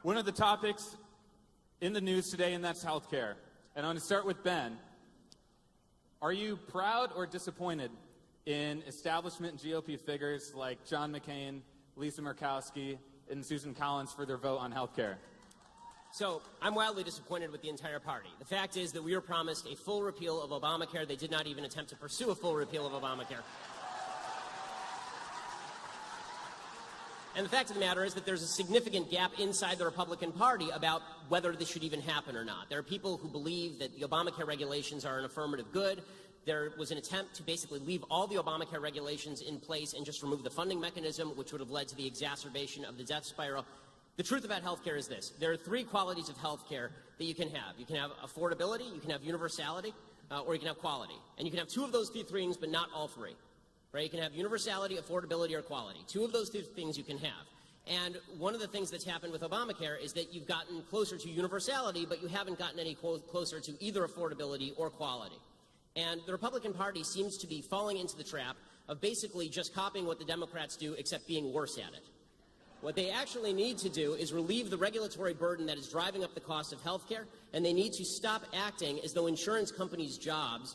One of the topics in the news today, and that's healthcare. And I'm going to start with Ben. Are you proud or disappointed in establishment GOP figures like John McCain, Lisa Murkowski, and Susan Collins for their vote on healthcare? So I'm wildly disappointed with the entire party. The fact is that we were promised a full repeal of Obamacare. They did not even attempt to pursue a full repeal of Obamacare. And the fact of the matter is that there's a significant gap inside the Republican Party about whether this should even happen or not. There are people who believe that the Obamacare regulations are an affirmative good. There was an attempt to basically leave all the Obamacare regulations in place and just remove the funding mechanism, which would have led to the exacerbation of the death spiral. The truth about healthcare is this. There are three qualities of healthcare that you can have. You can have affordability, you can have universality, or you can have quality. And you can have two of those three things, but not all three. Right? You can have universality, affordability, or quality. Two of those three things you can have. And one of the things that's happened with Obamacare is that you've gotten closer to universality, but you haven't gotten any closer to either affordability or quality. And the Republican Party seems to be falling into the trap of basically just copying what the Democrats do, except being worse at it. What they actually need to do is relieve the regulatory burden that is driving up the cost of health care, and they need to stop acting as though insurance companies' jobs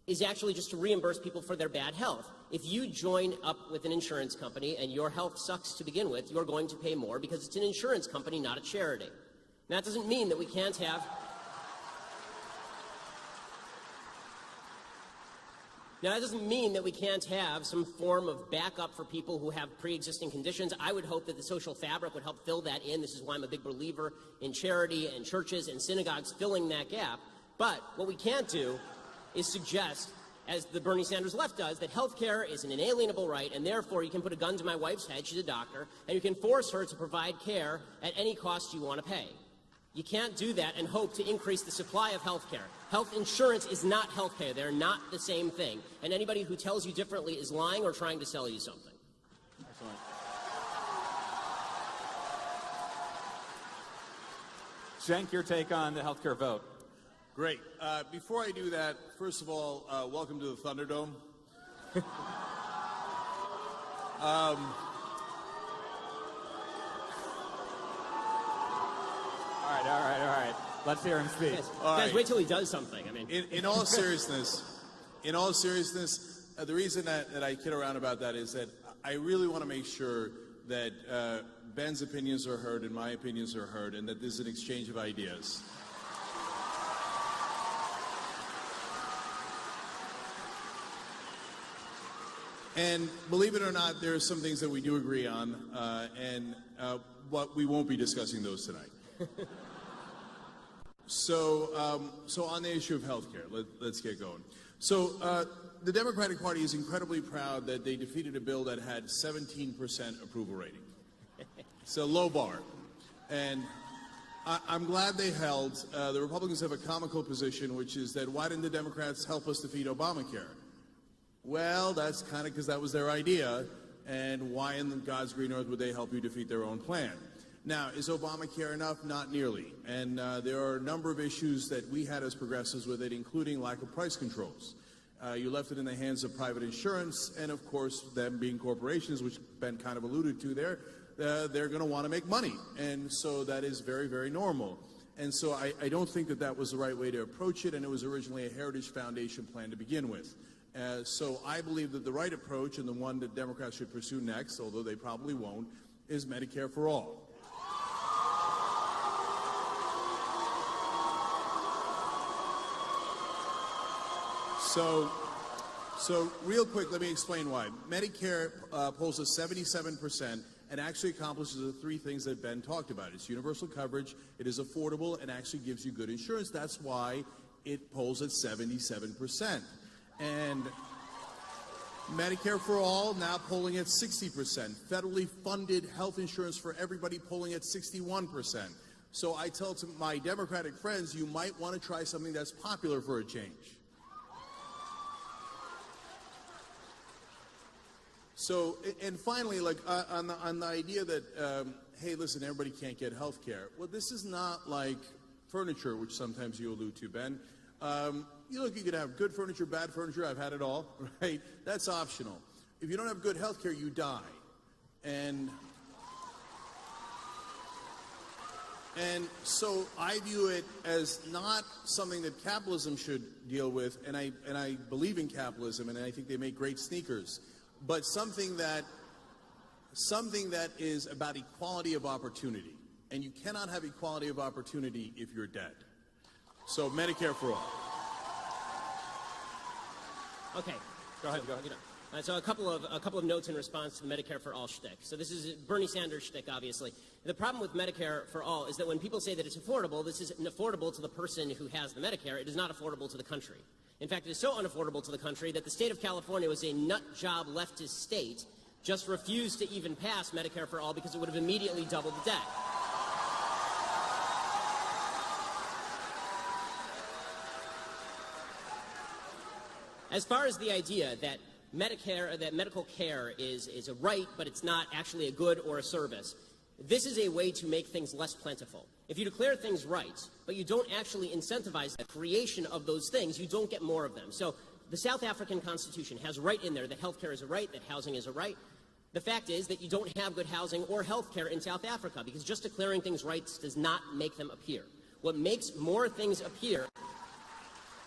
is actually just to reimburse people for their bad health. If you join up with an insurance company and your health sucks to begin with, you're going to pay more because it's an insurance company, not a charity. And that doesn't mean that we can't have... Now, that doesn't mean that we can't have some form of backup for people who have pre-existing conditions. I would hope that the social fabric would help fill that in. This is why I'm a big believer in charity and churches and synagogues filling that gap. But what we can't do is suggest, as the Bernie Sanders left does, that health care is an inalienable right, and therefore you can put a gun to my wife's head, she's a doctor, and you can force her to provide care at any cost you want to pay. You can't do that and hope to increase the supply of health care. Health insurance is not health care. They're not the same thing. And anybody who tells you differently is lying or trying to sell you something. Excellent. Cenk, your take on the healthcare vote. Great. Before I do that, first of all, welcome to the Thunderdome. All right. Let's hear him speak. Guys, wait till he does something. I mean, in all seriousness, the reason that I kid around about that is that I really want to make sure that Ben's opinions are heard and my opinions are heard, and that there's an exchange of ideas. And believe it or not, there are some things that we do agree on, and what we won't be discussing those tonight. So on the issue of healthcare, let's get going. So the Democratic Party is incredibly proud that they defeated a bill that had 17% approval rating. It's a low bar, and I'm glad they held. The Republicans have a comical position, which is that why didn't the Democrats help us defeat Obamacare? Well, that's kind of because that was their idea, and why in God's green earth would they help you defeat their own plan? Now, is Obamacare enough? Not nearly. And there are a number of issues that we had as progressives with it, including lack of price controls. You left it in the hands of private insurance, and of course, them being corporations, which Ben kind of alluded to there, they're going to want to make money. And so that is very, very normal. And so I don't think that that was the right way to approach it, and it was originally a Heritage Foundation plan to begin with. So I believe that the right approach, and the one that Democrats should pursue next, although they probably won't, is Medicare for all. So real quick, let me explain why. Medicare polls at 77% and actually accomplishes the three things that Ben talked about. It's universal coverage, it is affordable, and actually gives you good insurance. That's why it polls at 77%. And Medicare for all now polling at 60%. Federally funded health insurance for everybody polling at 61%. So I tell to my Democratic friends, you might want to try something that's popular for a change. So, and finally, like on the idea that, hey, listen, everybody can't get health care. Well, this is not like furniture, which sometimes you allude to, Ben. You could have good furniture, bad furniture. I've had it all, right? That's optional. If you don't have good health care, you die. And And so I view it as not something that capitalism should deal with, and I believe in capitalism, and I think they make great sneakers, but something that is about equality of opportunity. And you cannot have equality of opportunity if you're dead. So Medicare for all. Okay. Go ahead. So a couple of notes in response to the Medicare for all shtick. So this is Bernie Sanders shtick, obviously. The problem with Medicare for all is that when people say that it's affordable, this isn't affordable to the person who has the Medicare. It is not affordable to the country. In fact, it is so unaffordable to the country that the state of California was a nut job leftist state, just refused to even pass Medicare for all because it would have immediately doubled the debt. As far as the idea that medical care is a right, but it's not actually a good or a service, this is a way to make things less plentiful. If you declare things rights, but you don't actually incentivize the creation of those things, you don't get more of them. So the South African Constitution has right in there that health care is a right, that housing is a right. The fact is that you don't have good housing or health care in South Africa because just declaring things rights does not make them appear. What makes more things appear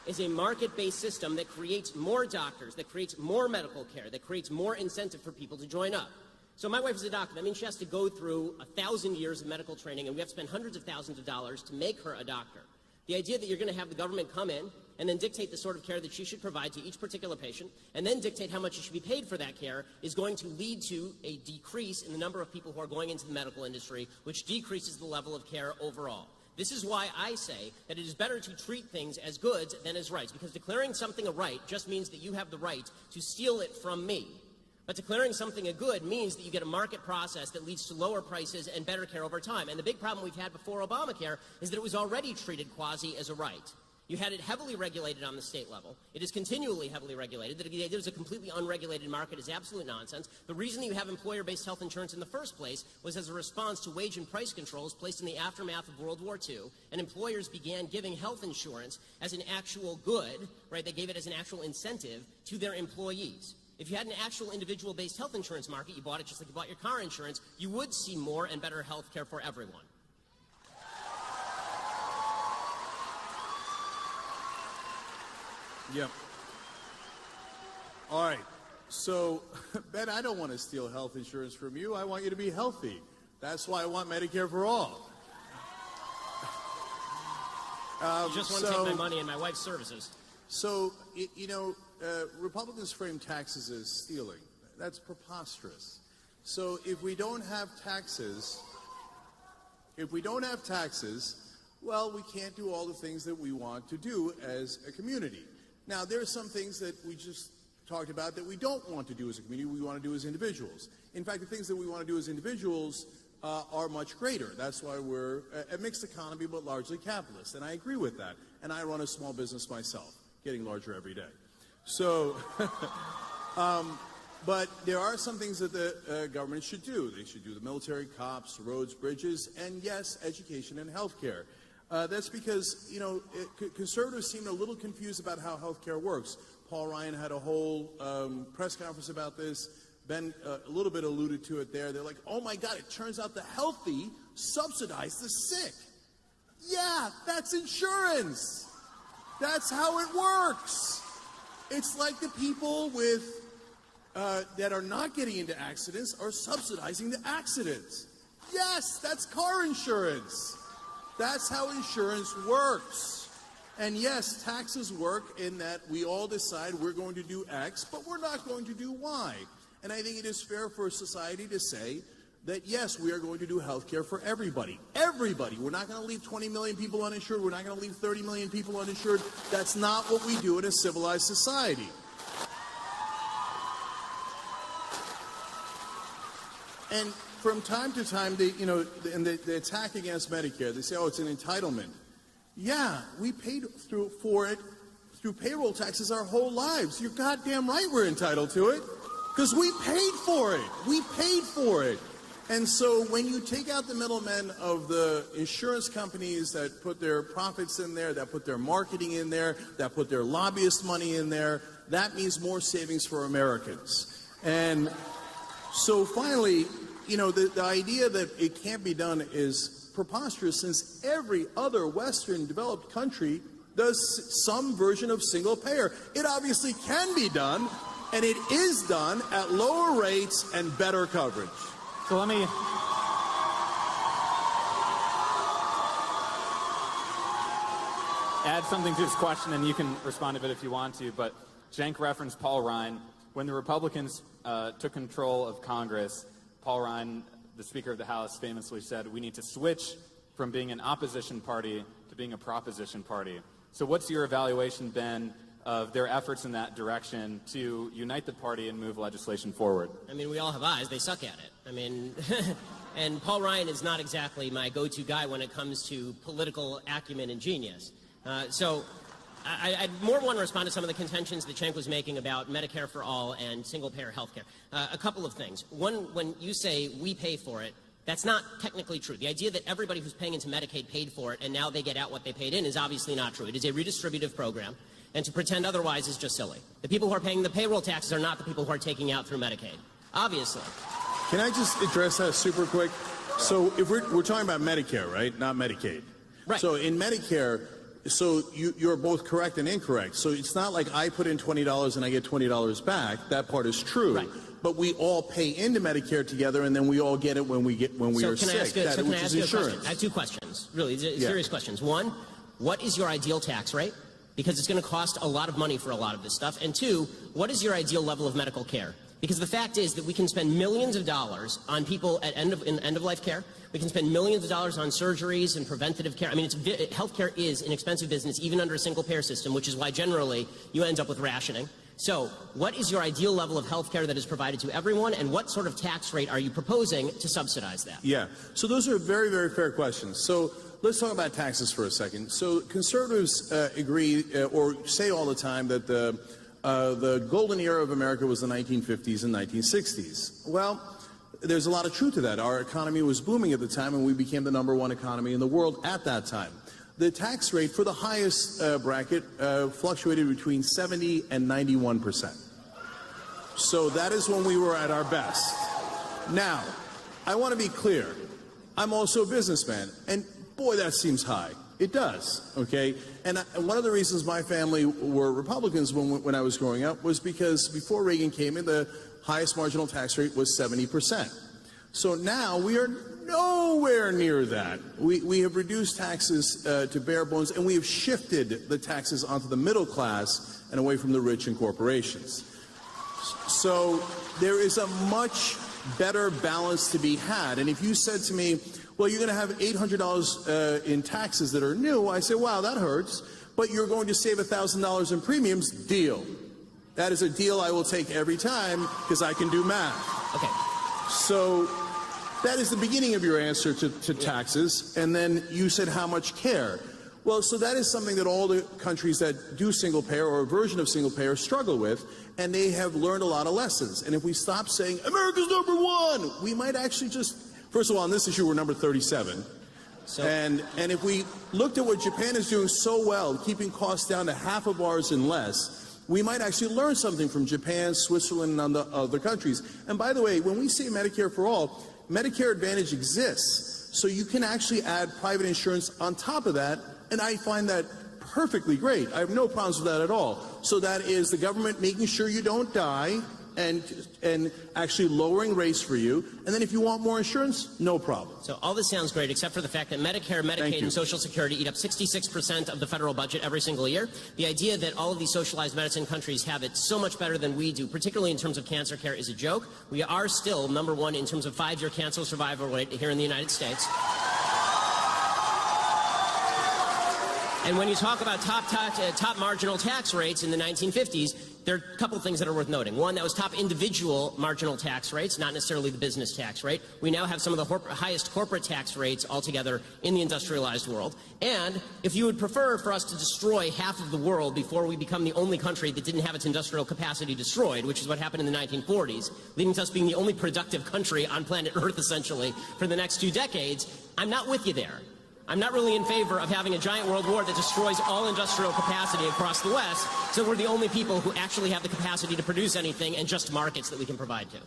is a market-based system that creates more doctors, that creates more medical care, that creates more incentive for people to join up. So my wife is a doctor. That means she has to go through 1,000 years of medical training, and we have to spend hundreds of thousands of dollars to make her a doctor. The idea that you're going to have the government come in and then dictate the sort of care that she should provide to each particular patient, and then dictate how much she should be paid for that care, is going to lead to a decrease in the number of people who are going into the medical industry, which decreases the level of care overall. This is why I say that it is better to treat things as goods than as rights, because declaring something a right just means that you have the right to steal it from me. But declaring something a good means that you get a market process that leads to lower prices and better care over time. And the big problem we've had before Obamacare is that it was already treated quasi as a right. You had it heavily regulated on the state level. It is continually heavily regulated. The idea there's a completely unregulated market is absolute nonsense. The reason you have employer-based health insurance in the first place was as a response to wage and price controls placed in the aftermath of World War II, and employers began giving health insurance as an actual good, right? They gave it as an actual incentive to their employees. If you had an actual individual-based health insurance market, you bought it just like you bought your car insurance, you would see more and better health care for everyone. Yep. All right. So, Ben, I don't want to steal health insurance from you. I want you to be healthy. That's why I want Medicare for all. You just want to take my money and my wife's services. So, Republicans frame taxes as stealing. That's preposterous. So if we don't have taxes, well, we can't do all the things that we want to do as a community. Now, there are some things that we just talked about that we don't want to do as a community, we want to do as individuals. In fact, the things that we want to do as individuals are much greater. That's why we're a mixed economy, but largely capitalist. And I agree with that. And I run a small business myself, getting larger every day. So, but there are some things that the government should do. They should do the military, cops, roads, bridges, and yes, education and health care. That's because, conservatives seem a little confused about how health care works. Paul Ryan had a whole press conference about this. Ben a little bit alluded to it there. They're like, oh my God, it turns out the healthy subsidize the sick. Yeah, that's insurance. That's how it works. It's like the people with that are not getting into accidents are subsidizing the accidents. Yes, that's car insurance. That's how insurance works. And yes, taxes work in that we all decide we're going to do X, but we're not going to do Y. And I think it is fair for society to say that, yes, we are going to do health care for everybody. Everybody. We're not going to leave 20 million people uninsured. We're not going to leave 30 million people uninsured. That's not what we do in a civilized society. And from time to time, the attack against Medicare, they say, oh, it's an entitlement. Yeah, we paid for it through payroll taxes our whole lives. You're goddamn right we're entitled to it. Because we paid for it. We paid for it. And so when you take out the middlemen of the insurance companies that put their profits in there, that put their marketing in there, that put their lobbyist money in there, that means more savings for Americans. And so finally, the idea that it can't be done is preposterous since every other Western developed country does some version of single payer. It obviously can be done, and it is done at lower rates and better coverage. So let me add something to this question, and you can respond to it if you want to, but Cenk referenced Paul Ryan. When the Republicans took control of Congress, Paul Ryan, the Speaker of the House, famously said, we need to switch from being an opposition party to being a proposition party. So what's your evaluation, Ben, of their efforts in that direction to unite the party and move legislation forward? I mean, we all have eyes. They suck at it. I mean, and Paul Ryan is not exactly my go-to guy when it comes to political acumen and genius. So I'd more want to respond to some of the contentions that Cenk was making about Medicare for all and single-payer health care. A couple of things. One, when you say we pay for it, that's not technically true. The idea that everybody who's paying into Medicaid paid for it and now they get out what they paid in is obviously not true. It is a redistributive program, and to pretend otherwise is just silly. The people who are paying the payroll taxes are not the people who are taking out through Medicaid, obviously. Can I just address that super quick? So if we're talking about Medicare, right, not Medicaid. Right. So in Medicare, so you're both correct and incorrect. So it's not like I put in $20 and I get $20 back. That part is true. Right. But we all pay into Medicare together, and then we all get it when we are sick. Can I ask you a question? I have two questions, really serious questions. One, what is your ideal tax rate? Because it's going to cost a lot of money for a lot of this stuff. And two, what is your ideal level of medical care? Because the fact is that we can spend millions of dollars on people at end-of-life care. We can spend millions of dollars on surgeries and preventative care. I mean, healthcare is an expensive business, even under a single-payer system, which is why generally you end up with rationing. So what is your ideal level of health care that is provided to everyone, and what sort of tax rate are you proposing to subsidize that? Yeah. So those are very, very fair questions. So let's talk about taxes for a second. So conservatives agree or say all the time that the golden era of America was the 1950s and 1960s. Well, there's a lot of truth to that. Our economy was booming at the time, and we became the #1 economy in the world at that time. The tax rate for the highest bracket fluctuated between 70 and 91%. So that is when we were at our best. Now, I want to be clear. I'm also a businessman, and boy, that seems high. It does, okay? And one of the reasons my family were Republicans when I was growing up was because before Reagan came in, the highest marginal tax rate was 70%. So now we are nowhere near that. We have reduced taxes to bare bones, and we have shifted the taxes onto the middle class and away from the rich and corporations. So there is a much better balance to be had. And if you said to me, well, you're going to have $800 in taxes that are new, I say, wow, that hurts. But you're going to save $1,000 in premiums, deal. That is a deal I will take every time because I can do math. Okay. So that is the beginning of your answer to taxes. And then you said how much care. Well, so that is something that all the countries that do single payer or a version of single payer struggle with, and they have learned a lot of lessons. And if we stop saying, America's #1, we might actually just, first of all, on this issue, we're number 37. And if we looked at what Japan is doing so well, keeping costs down to half of ours and less, we might actually learn something from Japan, Switzerland, and other countries. And by the way, when we say Medicare for all, Medicare Advantage exists. So you can actually add private insurance on top of that, and I find that perfectly great. I have no problems with that at all. So that is the government making sure you don't die and actually lowering rates for you. And then if you want more insurance, no problem. So all this sounds great, except for the fact that Medicare, Medicaid, and Social Security eat up 66% of the federal budget every single year. The idea that all of these socialized medicine countries have it so much better than we do, particularly in terms of cancer care, is a joke. We are still #1 in terms of 5-year cancer survival rate here in the United States. And when you talk about top marginal tax rates in the 1950s, there are a couple of things that are worth noting. One, that was top individual marginal tax rates, not necessarily the business tax rate. We now have some of the highest corporate tax rates altogether in the industrialized world. And if you would prefer for us to destroy half of the world before we become the only country that didn't have its industrial capacity destroyed, which is what happened in the 1940s, leading to us being the only productive country on planet Earth, essentially, for the next 2 decades, I'm not with you there. I'm not really in favor of having a giant world war that destroys all industrial capacity across the West, so we're the only people who actually have the capacity to produce anything and just markets that we can provide to.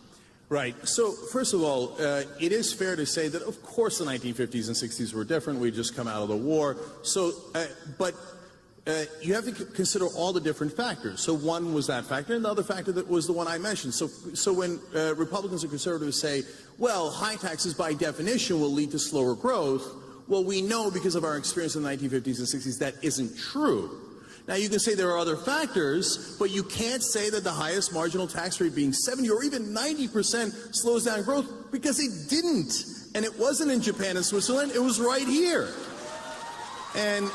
Right. So, first of all, it is fair to say that, of course, the 1950s and 60s were different. We'd just come out of the war. So, but you have to consider all the different factors. So one was that factor, and the other factor that was the one I mentioned. So when Republicans and conservatives say, well, high taxes by definition will lead to slower growth, well, we know because of our experience in the 1950s and 60s that isn't true. Now, you can say there are other factors, but you can't say that the highest marginal tax rate being 70 or even 90% slows down growth, because it didn't. And it wasn't in Japan and Switzerland. It was right here. And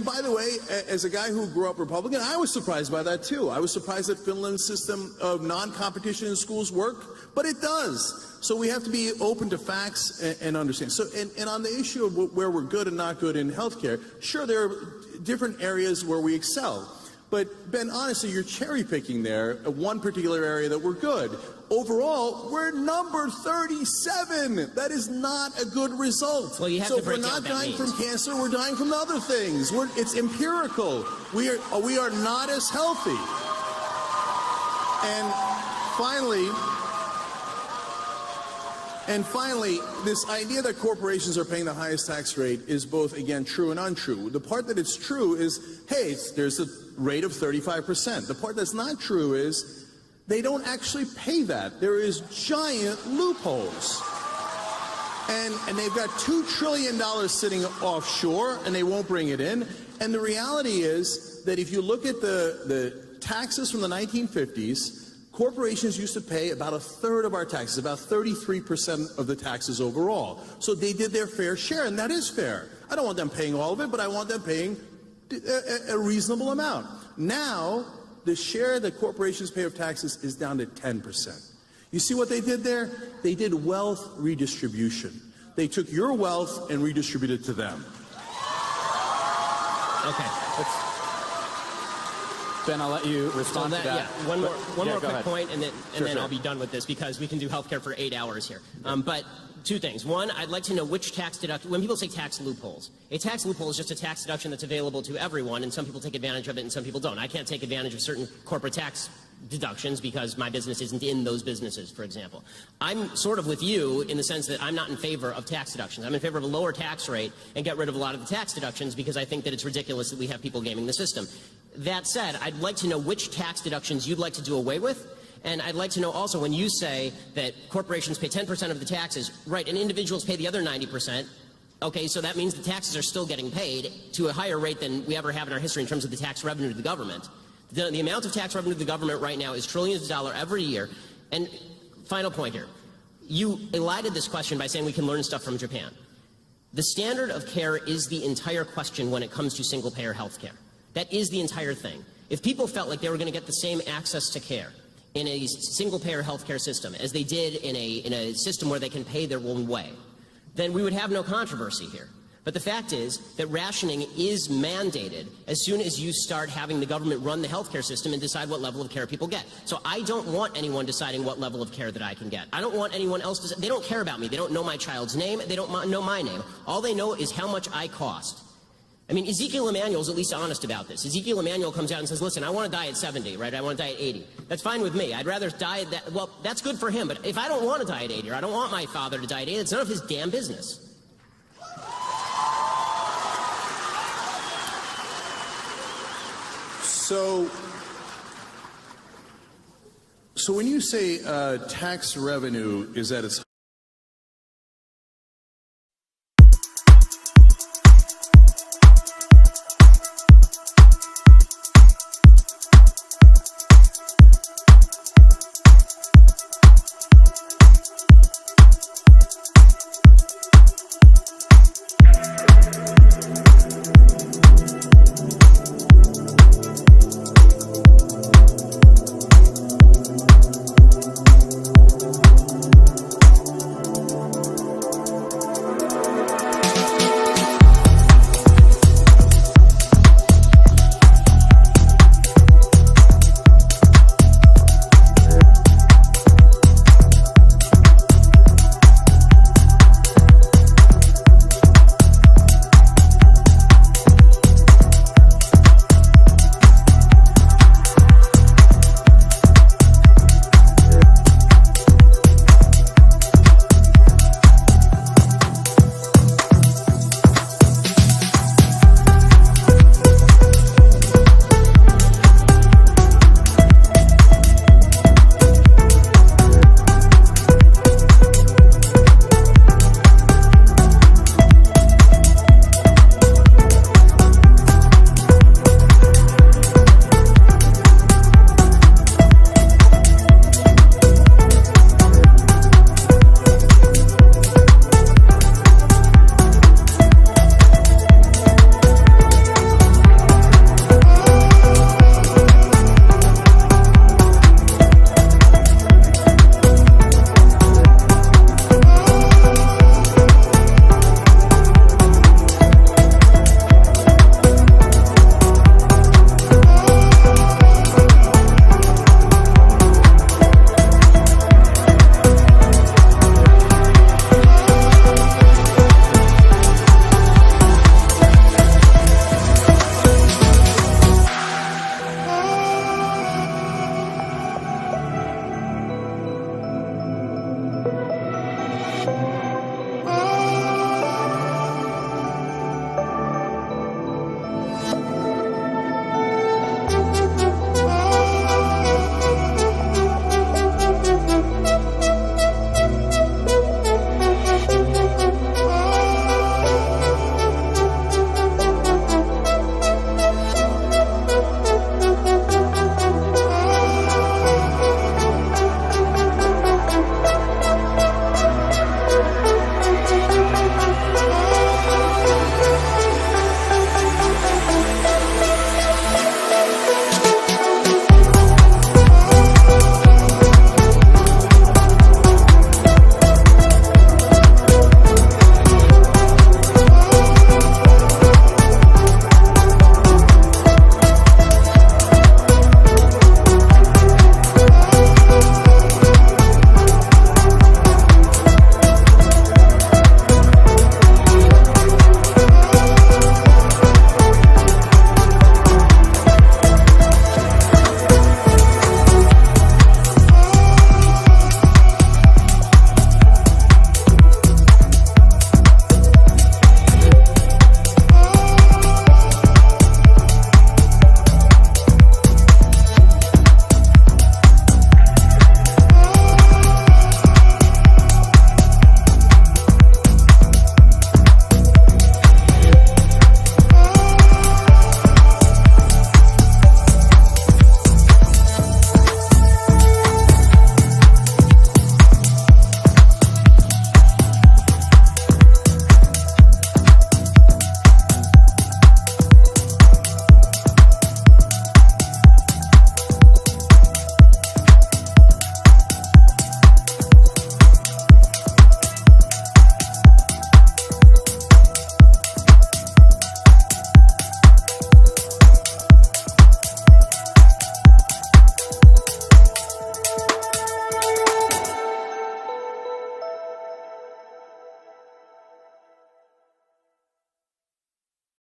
by the way, as a guy who grew up Republican, I was surprised by that too. I was surprised that Finland's system of non-competition in schools worked, but it does. So we have to be open to facts and understand. So, and on the issue of where we're good and not good in healthcare, sure, there are different areas where we excel. But Ben, honestly, you're cherry picking there one particular area that we're good. Overall, we're number 37. That is not a good result. Well, you have so to if we're break not out dying that from means. cancer, we're dying from other things. It's empirical. We are not as healthy. And finally, this idea that corporations are paying the highest tax rate is both, again, true and untrue. The part that it's true is, hey, there's a rate of 35%. The part that's not true is they don't actually pay that. There is giant loopholes. And they've got $2 trillion sitting offshore, and they won't bring it in. And the reality is that if you look at the taxes from the 1950s, corporations used to pay about a third of our taxes, about 33% of the taxes overall. So they did their fair share, and that is fair. I don't want them paying all of it, but I want them paying a reasonable amount. Now, the share that corporations pay of taxes is down to 10%. You see what they did there? They did wealth redistribution. They took your wealth and redistributed it to them. Okay. Ben, I'll let you respond to that. Yeah, one more quick point, and then Sure. I'll be done with this, because we can do healthcare for 8 hours here. But two things. One, I'd like to know which tax deduction. When people say tax loopholes, a tax loophole is just a tax deduction that's available to everyone, and some people take advantage of it and some people don't. I can't take advantage of certain corporate tax deductions because my business isn't in those businesses, for example. I'm sort of with you in the sense that I'm not in favor of tax deductions. I'm in favor of a lower tax rate and get rid of a lot of the tax deductions, because I think that it's ridiculous that we have people gaming the system. That said, I'd like to know which tax deductions you'd like to do away with. And I'd like to know also, when you say that corporations pay 10% of the taxes, right, and individuals pay the other 90%, okay, so that means the taxes are still getting paid to a higher rate than we ever have in our history in terms of the tax revenue to the government. The amount of tax revenue to the government right now is trillions of dollars every year. And final point here. You elided this question by saying we can learn stuff from Japan. The standard of care is the entire question when it comes to single-payer health care. That is the entire thing. If people felt like they were going to get the same access to care in a single-payer healthcare system as they did in a system where they can pay their own way, then we would have no controversy here. But the fact is that rationing is mandated as soon as you start having the government run the healthcare system and decide what level of care people get. So I don't want anyone deciding what level of care that I can get. I don't want anyone else to. They don't care about me. They don't know my child's name. They don't know my name. All they know is how much I cost. I mean, Ezekiel Emanuel's at least honest about this. Ezekiel Emanuel comes out and says, listen, I want to die at 70, right? I want to die at 80. That's fine with me. I'd rather die at that. Well, that's good for him. But if I don't want to die at 80, or I don't want my father to die at 80, it's none of his damn business. So when you say tax revenue is at its